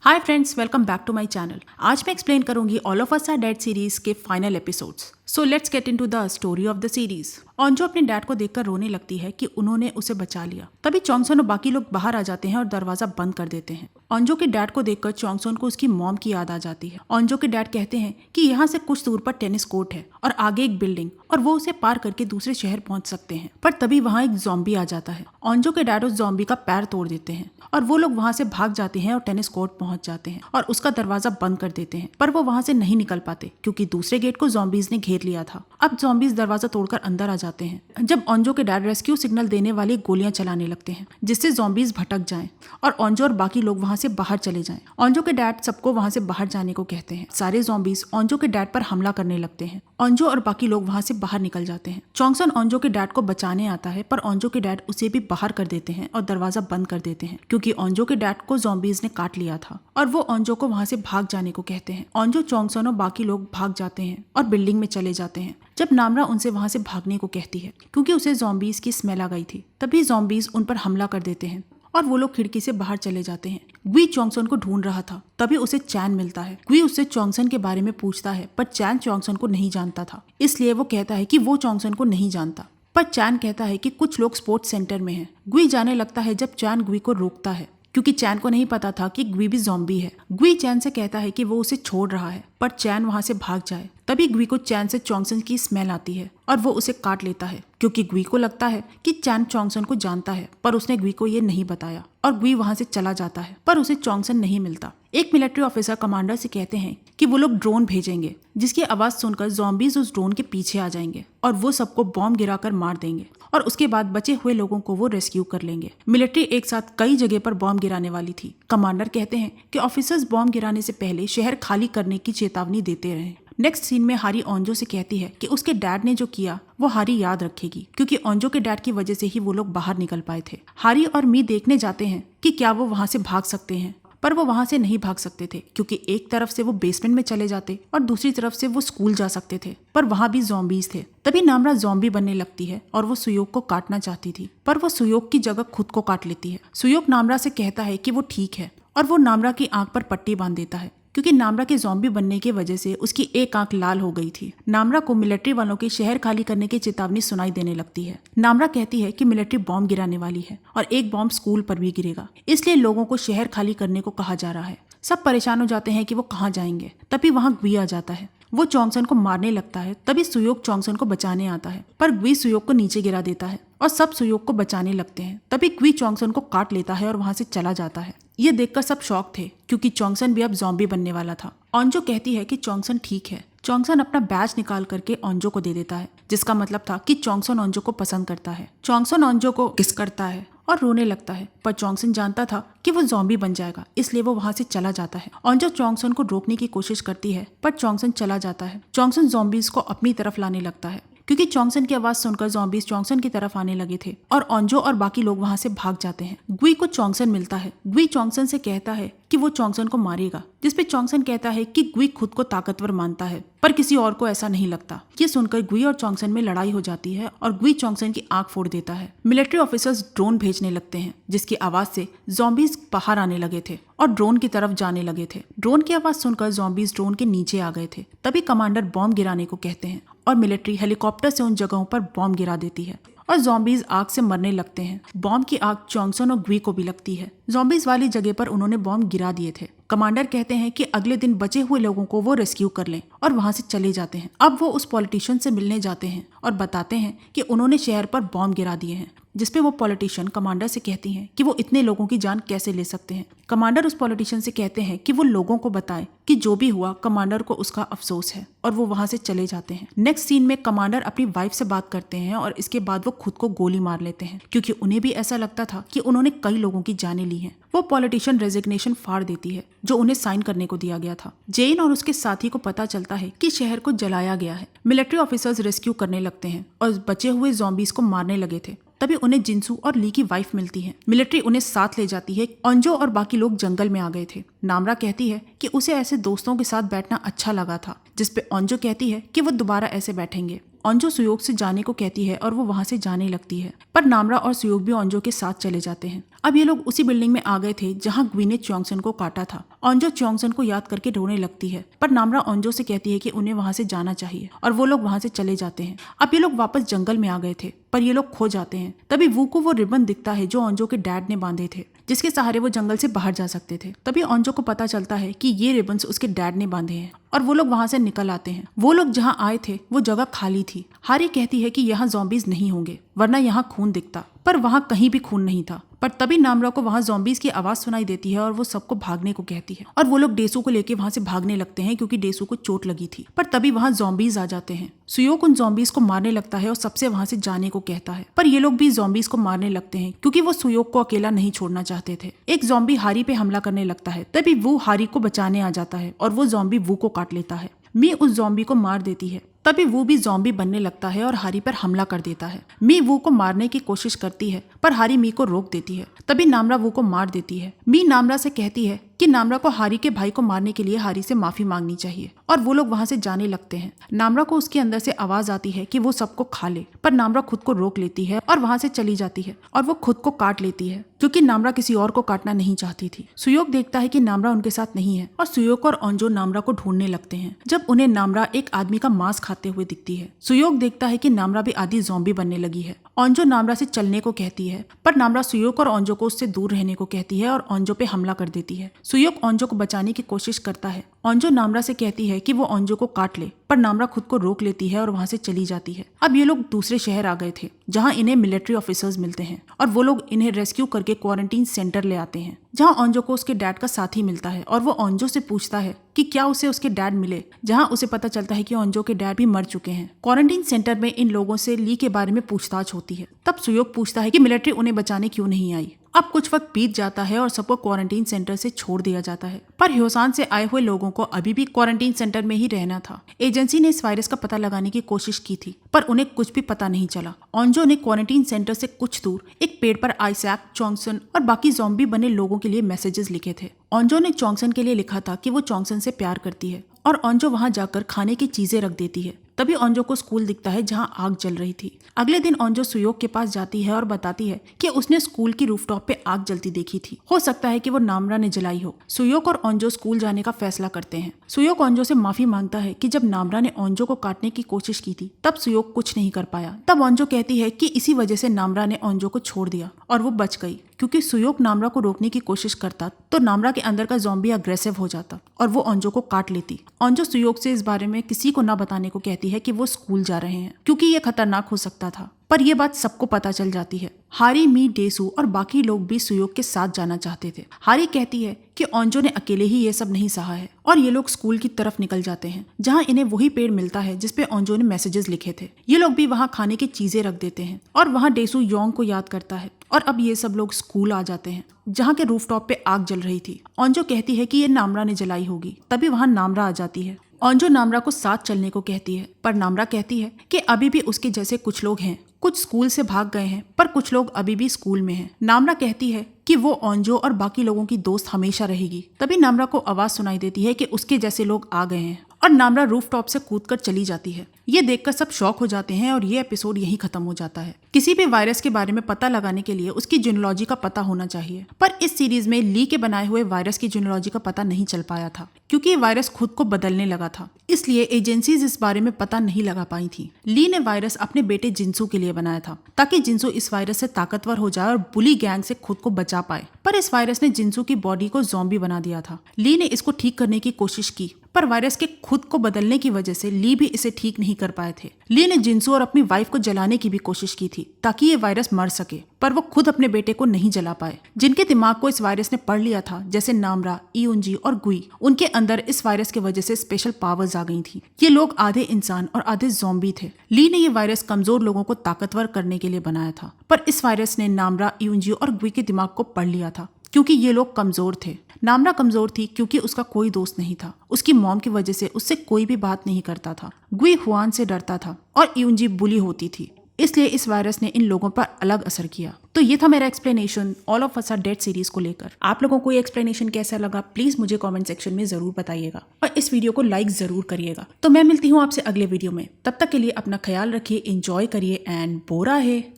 Hi friends, welcome back to my channel. आज मैं explain करूंगी all of us are dead series के final episodes. So let's get into the story of the series. Onjo अपने dad को देखकर रोने लगती है कि उन्होंने उसे बचा लिया। तभी चोंगसन और बाकी लोग बाहर आ जाते हैं और दरवाजा बंद कर देते हैं। ऑन्जो के डैड को देखकर चोंगसन को उसकी मॉम की याद आ जाती है। ऑन्जो के डैड कहते हैं कि यहाँ से कुछ दूर पर टेनिस कोर्ट है और आगे एक बिल्डिंग, और वो उसे पार करके दूसरे शहर पहुंच सकते हैं। पर तभी वहाँ एक ज़ॉम्बी आ जाता है। ऑन्जो के डैड उस ज़ॉम्बी का पैर तोड़ देते हैं और वो लोग वहाँ से भाग जाते हैं और टेनिस कोर्ट पहुंच जाते हैं और उसका दरवाजा बंद कर देते हैं। पर वो वहाँ से नहीं निकल पाते क्योंकि दूसरे गेट को ज़ॉम्बीज ने घेर लिया था। अब ज़ॉम्बीज दरवाजा तोड़कर अंदर आ जाते हैं। जब ऑन्जो के डैड रेस्क्यू सिग्नल देने वाली गोलियां चलाने लगते हैं जिससे ज़ॉम्बीज भटक जाएं और ऑन्जो और बाकी लोग वहाँ से बाहर चले जाएं। ऑन्जो के डैड सबको वहाँ से बाहर जाने को कहते हैं। सारे ज़ॉम्बीज ऑन्जो के डैड पर हमला करने लगते हैं। ऑन्जो और बाकी लोग वहाँ से बाहर निकल जाते हैं। चोंगसन ऑन्जो के डैड को बचाने आता है पर ऑन्जो के डैड उसे भी बाहर कर देते हैं और दरवाजा बंद कर देते हैं क्योंकि ऑन्जो के डैड को ज़ॉम्बीज ने काट लिया था और वो ऑन्जो को वहाँ से भाग जाने को कहते हैं। ऑन्जो, चोंगसन और बाकी लोग भाग जाते हैं और बिल्डिंग में चले जाते हैं। जब नामरा उनसे वहाँ से भागने को कहती है क्योंकि उसे ज़ॉम्बीज की स्मेल आ गई थी, तभी ज़ॉम्बीज उन पर हमला कर देते हैं और वो लोग खिड़की से बाहर चले जाते हैं। ग्वी चोंगसन को ढूंढ रहा था, तभी उसे चैन मिलता है। ग्वी उससे चोंगसन के बारे में पूछता है पर चैन चोंगसन को नहीं जानता था, इसलिए वो कहता है कि वो चोंगसन को नहीं जानता। पर चैन कहता है कि कुछ लोग स्पोर्ट्स सेंटर में हैं। ग्वी जाने लगता है जब चैन ग्वी को रोकता है क्योंकि चैन को नहीं पता था कि ग्वी भी ज़ॉम्बी है। ग्वी चैन से कहता है कि वो उसे छोड़ रहा है पर चैन वहाँ से भाग जाए। तभी ग्वी को चैन से चोंगसन की स्मेल आती है और वो उसे काट लेता है क्योंकि ग्वी को लगता है कि चैन चोंगसन को जानता है, पर उसने ग्वी को ये नहीं बताया और ग्वी वहाँ से चला जाता है पर उसे चोंगसन नहीं मिलता। एक मिलिट्री ऑफिसर कमांडर से कहते हैं कि वो लोग ड्रोन भेजेंगे जिसकी आवाज सुनकर ज़ॉम्बीज उस ड्रोन के पीछे आ जाएंगे और वो सबको बॉम्ब गिराकर मार देंगे और उसके बाद बचे हुए लोगों को वो रेस्क्यू कर लेंगे। मिलिट्री एक साथ कई जगह पर बॉम्ब गिराने वाली थी। कमांडर कहते हैं कि ऑफिसर्स बॉम्ब गिराने से पहले शहर खाली करने की चेतावनी देते रहे। नेक्स्ट सीन में हारी ऑन्जो से कहती है कि उसके डैड ने जो किया वो हारी याद रखेगी क्योंकि ऑन्जो के डैड की वजह से ही वो लोग बाहर निकल पाए थे। हारी और मी देखने जाते हैं कि क्या वो वहाँ से भाग सकते हैं, पर वो वहाँ से नहीं भाग सकते थे क्योंकि एक तरफ से वो बेसमेंट में चले जाते और दूसरी तरफ से वो स्कूल जा सकते थे, पर वहाँ भी ज़ॉम्बीज थे। तभी नामरा ज़ॉम्बी बनने लगती है और वो सुयोग को काटना चाहती थी, पर वो सुयोग की जगह खुद को काट लेती है। सुयोग नामरा से कहता है कि वो ठीक है और वो नामरा की आंख पर पट्टी बांध देता है क्योंकि नामरा के ज़ॉम्बी बनने की वजह से उसकी एक आंख लाल हो गई थी। नामरा को मिलिट्री वालों के शहर खाली करने की चेतावनी सुनाई देने लगती है। नामरा कहती है कि मिलिट्री बॉम्ब गिराने वाली है और एक बॉम्ब स्कूल पर भी गिरेगा, इसलिए लोगों को शहर खाली करने को कहा जा रहा है। सब परेशान हो जाते हैं कि वो कहाँ जाएंगे। तभी वहाँ ग्वी आ जाता है। वो चोंगसन को मारने लगता है। तभी सुयोग चोंगसन को बचाने आता है पर ग्वी सुयोग को नीचे गिरा देता है और सब सुयोग को बचाने लगते हैं। तभी ग्वी चोंगसन को काट लेता है और वहाँ से चला जाता है। ये देखकर सब शॉक थे क्योंकि चोंगसन भी अब ज़ॉम्बी बनने वाला था। ऑन्जो कहती है कि चोंगसन ठीक है। चोंगसन अपना बैज निकाल करके ऑन्जो को दे देता है जिसका मतलब था कि चोंगसन ऑन्जो को पसंद करता है। चोंगसन ऑन्जो को किस करता है और रोने लगता है, पर चोंगसन जानता था कि वो ज़ॉम्बी बन जाएगा, इसलिए वो वहाँ से चला जाता है। ऑन्जो चोंगसन को रोकने की कोशिश करती है पर चोंगसन चला जाता है। चोंगसन ज़ॉम्बीज को अपनी तरफ लाने लगता है क्योंकि चोंगसन की आवाज सुनकर ज़ॉम्बीज चोंगसन की तरफ आने लगे थे और ऑन्जो और बाकी लोग वहाँ से भाग जाते हैं। ग्वी को चोंगसन मिलता है। ग्वी चोंगसन से कहता है कि वो चोंगसन को मारेगा, जिसपे चोंगसन कहता है कि ग्वी खुद को ताकतवर मानता है पर किसी और को ऐसा नहीं लगता। ये सुनकर ग्वी और चोंगसन में लड़ाई हो जाती है और ग्वी चोंगसन की आंख फोड़ देता है। मिलिट्री ऑफिसर्स ड्रोन भेजने लगते हैं जिसकी आवाज से ज़ॉम्बीज बाहर आने लगे थे और ड्रोन की तरफ जाने लगे थे। ड्रोन की आवाज सुनकर ज़ॉम्बीज ड्रोन के नीचे आ गए थे। तभी कमांडर बॉम्ब गिराने को कहते हैं और मिलिट्री हेलीकॉप्टर से उन जगहों पर बॉम्ब गिरा देती है और ज़ॉम्बीज आग से मरने लगते हैं। बॉम्ब की आग चोंगसन और ग्वी को भी लगती है। ज़ॉम्बीज वाली जगह पर उन्होंने बॉम्ब गिरा दिए थे। कमांडर कहते हैं कि अगले दिन बचे हुए लोगों को वो रेस्क्यू कर लें और वहां से चले जाते हैं। अब वो उस पॉलिटिशियन से मिलने जाते हैं और बताते हैं कि उन्होंने शहर पर बॉम्ब गिरा दिए हैं, जिसपे वो पॉलिटिशियन कमांडर से कहती हैं कि वो इतने लोगों की जान कैसे ले सकते हैं। कमांडर उस पॉलिटिशियन से कहते हैं कि वो लोगों को बताए कि जो भी हुआ कमांडर को उसका अफसोस है और वो वहां से चले जाते हैं। नेक्स्ट सीन में कमांडर अपनी वाइफ से बात करते हैं और इसके बाद वो खुद को गोली मार लेते हैं क्योंकि उन्हें भी ऐसा लगता था कि उन्होंने कई लोगों की जानें ली हैं। वो पॉलिटिशियन रेजिग्नेशन फाड़ देती है जो उन्हें साइन करने को दिया गया था। जेन और उसके साथी को पता चलता है कि शहर को जलाया गया है। मिलिट्री ऑफिसर्स रेस्क्यू करने लगते हैं और बचे हुए ज़ॉम्बीज को मारने लगे थे। तभी उन्हें जिंसू और ली की वाइफ मिलती है। मिलिट्री उन्हें साथ ले जाती है। ऑन्जो और बाकी लोग जंगल में आ गए थे। नामरा कहती है कि उसे ऐसे दोस्तों के साथ बैठना अच्छा लगा था, जिसपे ऑन्जो कहती है कि वो दोबारा ऐसे बैठेंगे। ओंजो सुयोग से जाने को कहती है और वो वहाँ से जाने लगती है, पर नामरा और सुयोग भी ओंजो के साथ चले जाते हैं। अब ये लोग उसी बिल्डिंग में आ गए थे जहाँ ग्वी ने च्योंगसन को काटा था। ओंजो च्योंगसन को याद करके रोने लगती है, पर नामरा ओंजो से कहती है कि उन्हें वहाँ से जाना चाहिए और वो लोग वहाँ से चले जाते हैं। अब ये लोग वापस जंगल में आ गए थे, पर ये लोग खो जाते हैं। तभी वू को वो रिबन दिखता है जो ओंजो के डैड ने बांधे थे, जिसके सहारे वो जंगल से बाहर जा सकते थे। तभी ओंजो को पता चलता है कि ये रिबन्स उसके डैड ने बांधे हैं और वो लोग वहाँ से निकल आते हैं। वो लोग जहाँ आए थे वो जगह खाली थी। हारी कहती है कि यहाँ ज़ॉम्बीज नहीं होंगे, वरना यहाँ खून दिखता, पर वहाँ कहीं भी खून नहीं था। पर तभी नामरा को वहाँ ज़ॉम्बीज की आवाज सुनाई देती है और वो सबको भागने को कहती है और वो लोग डेसू को लेके वहाँ से भागने लगते हैं क्योंकि डेसू को चोट लगी थी। पर तभी वहाँ ज़ॉम्बीज आ जाते हैं। सुयोग उन ज़ॉम्बीज को मारने लगता है और सबसे वहाँ से जाने को कहता है, पर ये लोग भी ज़ॉम्बीज को मारने लगते हैं क्योंकि वो सुयोग को अकेला नहीं छोड़ना चाहते थे। एक ज़ॉम्बी हारी पे हमला करने लगता है, तभी वो हारी को बचाने आ जाता है और वो ज़ॉम्बी वू को काट लेता है। मी उस ज़ॉम्बी को मार देती है। तभी वो भी ज़ॉम्बी बनने लगता है और हारी पर हमला कर देता है। मी वू को मारने की कोशिश करती है, पर हारी मी को रोक देती है। तभी नामरा वू को मार देती है। मी नामरा से कहती है कि नामरा को हारी के भाई को मारने के लिए हारी से माफी मांगनी चाहिए और वो लोग वहाँ से जाने लगते हैं। नामरा को उसके अंदर से आवाज आती है कि वो सबको खा ले, पर नामरा खुद को रोक लेती है और वहाँ से चली जाती है और वो खुद को काट लेती है क्योंकि नामरा किसी और को काटना नहीं चाहती थी। सुयोग देखता है कि नामरा उनके साथ नहीं है और सुयोग और ओंजो नामरा को ढूंढने लगते हैं। जब उन्हें नामरा एक आदमी का मांस खाते हुए दिखती है। सुयोग देखता है कि नामरा भी आधी ज़ॉम्बी बनने लगी है। ओंजो नामरा से चलने को कहती है, पर नामरा सुयोग और ओंजो को उससे दूर रहने को कहती है और ओंजो पे हमला कर देती है। सुयोग ओंजो को बचाने की कोशिश करता है। ओंजो नामरा से कहती है कि वो ओंजो को काट ले, पर नामरा खुद को रोक लेती है और वहाँ से चली जाती है। अब ये लोग दूसरे शहर आ गए थे जहाँ इन्हें मिलिट्री ऑफिसर्स मिलते हैं और वो लोग इन्हें रेस्क्यू करके क्वारंटीन सेंटर ले आते हैं जहाँ ओंजो को उसके डैड का साथी मिलता है और वो ओंजो से पूछता है कि क्या उसे उसके डैड मिले, जहाँ उसे पता चलता है कि ओंजो के डैड भी मर चुके हैं। क्वारंटीन सेंटर में इन लोगों से ली के बारे में पूछताछ होती है। तब सुयोग पूछता है कि मिलिट्री उन्हें बचाने क्यों नहीं आई। अब कुछ वक्त बीत जाता है और सबको क्वारंटीन सेंटर से छोड़ दिया जाता है, पर ह्योसान से आए हुए लोगों को अभी भी क्वारंटीन सेंटर में ही रहना था। एजेंसी ने इस वायरस का पता लगाने की कोशिश की थी, पर उन्हें कुछ भी पता नहीं चला। ओंजो ने क्वारंटीन सेंटर से कुछ दूर एक पेड़ पर आइजैक, च्योंगसन और बाकी ज़ॉम्बी बने लोगों के लिए मैसेजेस लिखे थे। ओंजो ने च्योंगसन के लिए लिखा था कि वो च्योंगसन से प्यार करती है और ओंजो वहां जाकर खाने की चीजें रख देती है। तभी ओंजो को स्कूल दिखता है जहां आग जल रही थी। अगले दिन ओंजो सुयोग के पास जाती है और बताती है कि उसने स्कूल की रूफटॉप पे आग जलती देखी थी। हो सकता है कि वो नामरा ने जलाई हो। सुयोग और ओंजो स्कूल जाने का फैसला करते हैं। सुयोग ओंजो से माफी मांगता है कि जब नामरा ने ओंजो को काटने की कोशिश की थी तब सुयोग कुछ नहीं कर पाया। तब ओंजो कहती है कि इसी वजह से नामरा ने ओंजो को छोड़ दिया और वो बच गई, क्योंकि सुयोग नामरा को रोकने की कोशिश करता तो नामरा के अंदर का ज़ॉम्बी अग्रेसिव हो जाता और वो ओंजो को काट लेती। ओंजो सुयोग से इस बारे में किसी को न बताने को कहती है कि वो स्कूल जा रहे हैं क्योंकि ये खतरनाक हो सकता था, पर यह बात सबको पता चल जाती है। हारी, मी, डेसू और बाकी लोग भी सुयोग के साथ जाना चाहते थे। हारी कहती है कि ओंजो ने अकेले ही ये सब नहीं सहा है और ये लोग स्कूल की तरफ निकल जाते हैं जहाँ इन्हें वही पेड़ मिलता है जिसपे ओंजो ने मैसेजेस लिखे थे। ये लोग भी वहाँ खाने की चीजें रख देते हैं और वहाँ डेसू योंग को याद करता है और अब ये सब लोग स्कूल आ जाते हैं जहाँ के रूफटॉप पे आग जल रही थी। ओंजो कहती है कि ये नामरा ने जलाई होगी। तभी वहाँ नामरा आ जाती है। ओंजो नामरा को साथ चलने को कहती है, पर नामरा कहती है कि अभी भी उसके जैसे कुछ लोग हैं। कुछ स्कूल से भाग गए हैं, पर कुछ लोग अभी भी स्कूल में हैं। नामरा कहती है कि वो ओंजो और बाकी लोगों की दोस्त हमेशा रहेगी। तभी नामरा को आवाज सुनाई देती है कि उसके जैसे लोग आ गए हैं और नामरा रूफटॉप से कूदकर चली जाती है। ये देखकर सब शॉक हो जाते हैं और ये एपिसोड यहीं खत्म हो जाता है। किसी भी वायरस के बारे में पता लगाने के लिए उसकी जीनोलॉजी का पता होना चाहिए, पर इस सीरीज में ली के बनाए हुए वायरस की जीनोलॉजी का पता नहीं चल पाया था क्योंकि ये वायरस खुद को बदलने लगा था, इसलिए एजेंसीज इस बारे में पता नहीं लगा पाई थी। ली ने वायरस अपने बेटे जिंसू के लिए बनाया था ताकि जिंसू इस वायरस से ताकतवर हो जाए और बुली गैंग से खुद को बचा पाए, पर इस वायरस ने जिंसू की बॉडी को ज़ॉम्बी बना दिया था। ली ने इसको ठीक करने की कोशिश की, पर वायरस के खुद को बदलने की वजह से ली भी इसे ठीक नहीं कर पाए थे। ली ने जिंसू और अपनी वाइफ को जलाने की भी कोशिश की थी ताकि ये वायरस मर सके, पर वो खुद अपने बेटे को नहीं जला पाए। जिनके दिमाग को इस वायरस ने पढ़ लिया था, जैसे नामरा, इयुंजी और गुई, उनके अंदर इस वायरस की वजह से स्पेशल पावर्स आ गई थी। ये लोग आधे इंसान और आधे ज़ॉम्बी थे। ली ने ये वायरस कमजोर लोगों को ताकतवर करने के लिए बनाया था, पर इस वायरस ने नामरा, इयुंजी और गुई के दिमाग को पढ़ लिया था क्योंकि ये लोग कमजोर थे। नामरा कमजोर थी क्योंकि उसका कोई दोस्त नहीं था। उसकी मॉम की वजह से उससे कोई भी बात नहीं करता था। गुई हुआन से डरता था और इयुंजी बुली होती थी। इसलिए इस वायरस ने इन लोगों पर अलग असर किया। तो ये था मेरा explanation all of us are dead series को लेकर। आप लोगों को ये एक्सप्लेनेशन कैसा लगा प्लीज मुझे कमेंट सेक्शन में जरूर बताइएगा और इस वीडियो को लाइक जरूर करिएगा। तो मैं मिलती हूँ आपसे अगले वीडियो में, तब तक के लिए अपना ख्याल रखिए, एंजॉय करिए एंड बोरा है।